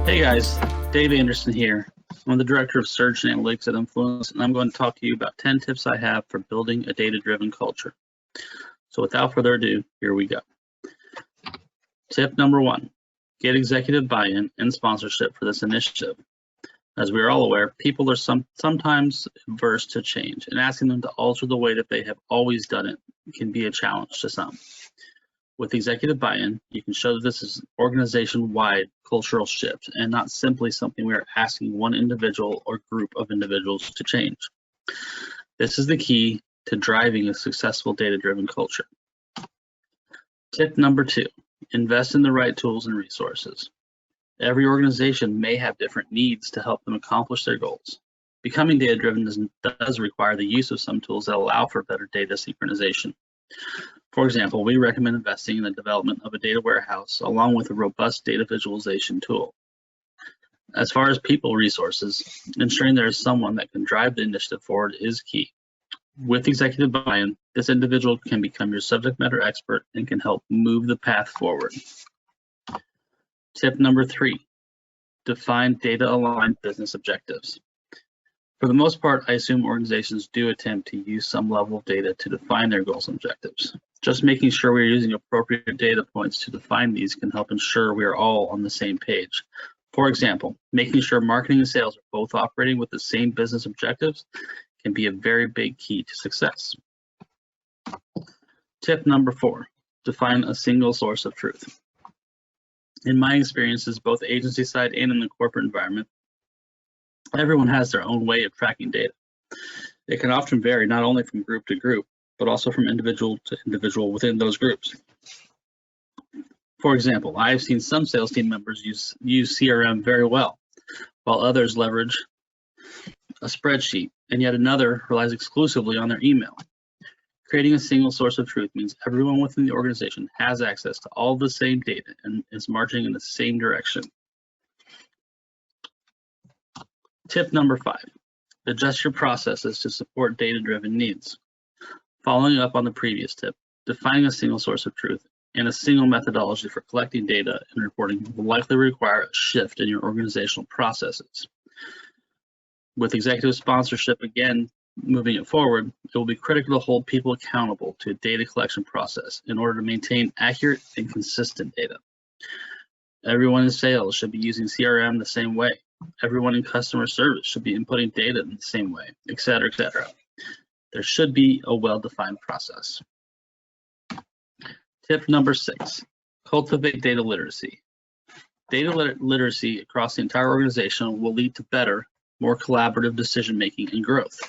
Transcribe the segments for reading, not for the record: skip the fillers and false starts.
Hey guys, Dave Anderson here. I'm the Director of Search and Analytics at Emfluence, and I'm going to talk to you about 10 tips I have for building a data-driven culture. So without further ado, here we go. Tip number 1, get executive buy-in and sponsorship for this initiative. As we are all aware, people are sometimes averse to change, and asking them to alter the way that they have always done it can be a challenge to some. With executive buy-in, you can show that this is an organization-wide cultural shift and not simply something we are asking one individual or group of individuals to change. This is the key to driving a successful data-driven culture. Tip number 2, invest in the right tools and resources. Every organization may have different needs to help them accomplish their goals. Becoming data-driven does require the use of some tools that allow for better data synchronization. For example, we recommend investing in the development of a data warehouse along with a robust data visualization tool. As far as people resources, ensuring there is someone that can drive the initiative forward is key. With executive buy-in, this individual can become your subject matter expert and can help move the path forward. Tip number 3, define data-aligned business objectives. For the most part, I assume organizations do attempt to use some level of data to define their goals and objectives. Just making sure we are using appropriate data points to define these can help ensure we are all on the same page. For example, making sure marketing and sales are both operating with the same business objectives can be a very big key to success. Tip number 4, define a single source of truth. In my experiences, both agency side and in the corporate environment, everyone has their own way of tracking data. It can often vary not only from group to group, but also from individual to individual within those groups. For example, I've seen some sales team members use CRM very well, while others leverage a spreadsheet, and yet another relies exclusively on their email. Creating a single source of truth means everyone within the organization has access to all the same data and is marching in the same direction. Tip number 5, adjust your processes to support data-driven needs. Following up on the previous tip, defining a single source of truth and a single methodology for collecting data and reporting will likely require a shift in your organizational processes. With executive sponsorship, again, moving it forward, it will be critical to hold people accountable to a data collection process in order to maintain accurate and consistent data. Everyone in sales should be using CRM the same way. Everyone in customer service should be inputting data in the same way, etc., etc. There should be a well-defined process. Tip number 6, cultivate data literacy. Data literacy across the entire organization will lead to better, more collaborative decision-making and growth.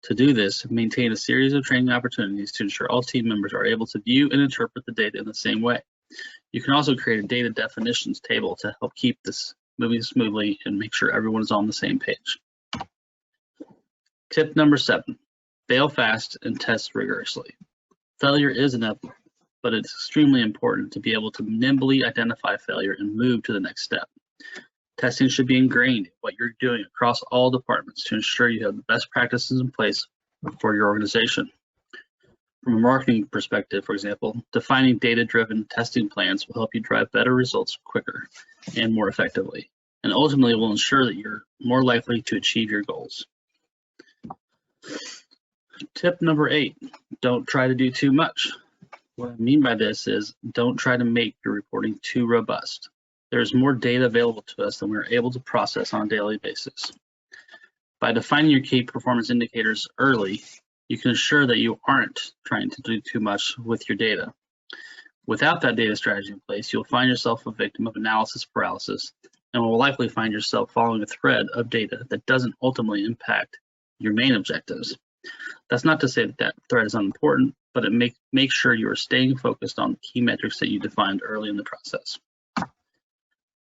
To do this, maintain a series of training opportunities to ensure all team members are able to view and interpret the data in the same way. You can also create a data definitions table to help keep this moving smoothly and make sure everyone is on the same page. Tip number 7, fail fast and test rigorously. Failure is inevitable, but it's extremely important to be able to nimbly identify failure and move to the next step. Testing should be ingrained in what you're doing across all departments to ensure you have the best practices in place for your organization. From a marketing perspective, for example, defining data-driven testing plans will help you drive better results quicker and more effectively, and ultimately will ensure that you're more likely to achieve your goals. Tip number 8, don't try to do too much. What I mean by this is don't try to make your reporting too robust. There's more data available to us than we're able to process on a daily basis. By defining your key performance indicators early, you can ensure that you aren't trying to do too much with your data. Without that data strategy in place, you'll find yourself a victim of analysis paralysis and will likely find yourself following a thread of data that doesn't ultimately impact your main objectives. That's not to say that that thread is unimportant, but it makes sure you are staying focused on the key metrics that you defined early in the process.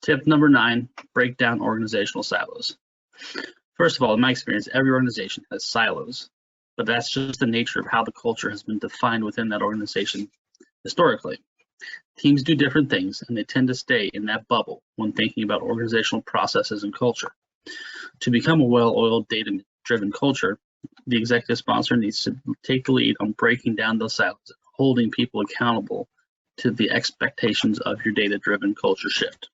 Tip number 9, break down organizational silos. First of all, in my experience, every organization has silos, but that's just the nature of how the culture has been defined within that organization historically. Teams do different things, and they tend to stay in that bubble when thinking about organizational processes and culture. To become a well-oiled, data-driven culture, the executive sponsor needs to take the lead on breaking down those silos, holding people accountable to the expectations of your data-driven culture shift.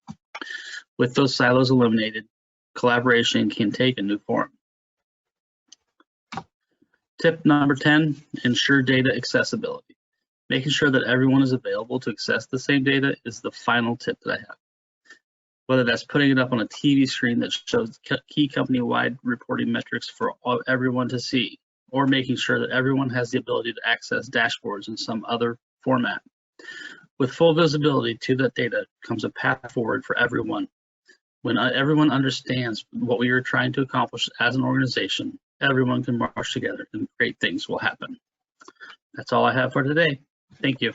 With those silos eliminated, collaboration can take a new form. Tip number 10, ensure data accessibility. Making sure that everyone is available to access the same data is the final tip that I have. Whether that's putting it up on a TV screen that shows key company-wide reporting metrics for everyone to see, or making sure that everyone has the ability to access dashboards in some other format. With full visibility to that data comes a path forward for everyone. When everyone understands what we are trying to accomplish as an organization, everyone can march together and great things will happen. That's all I have for today. Thank you.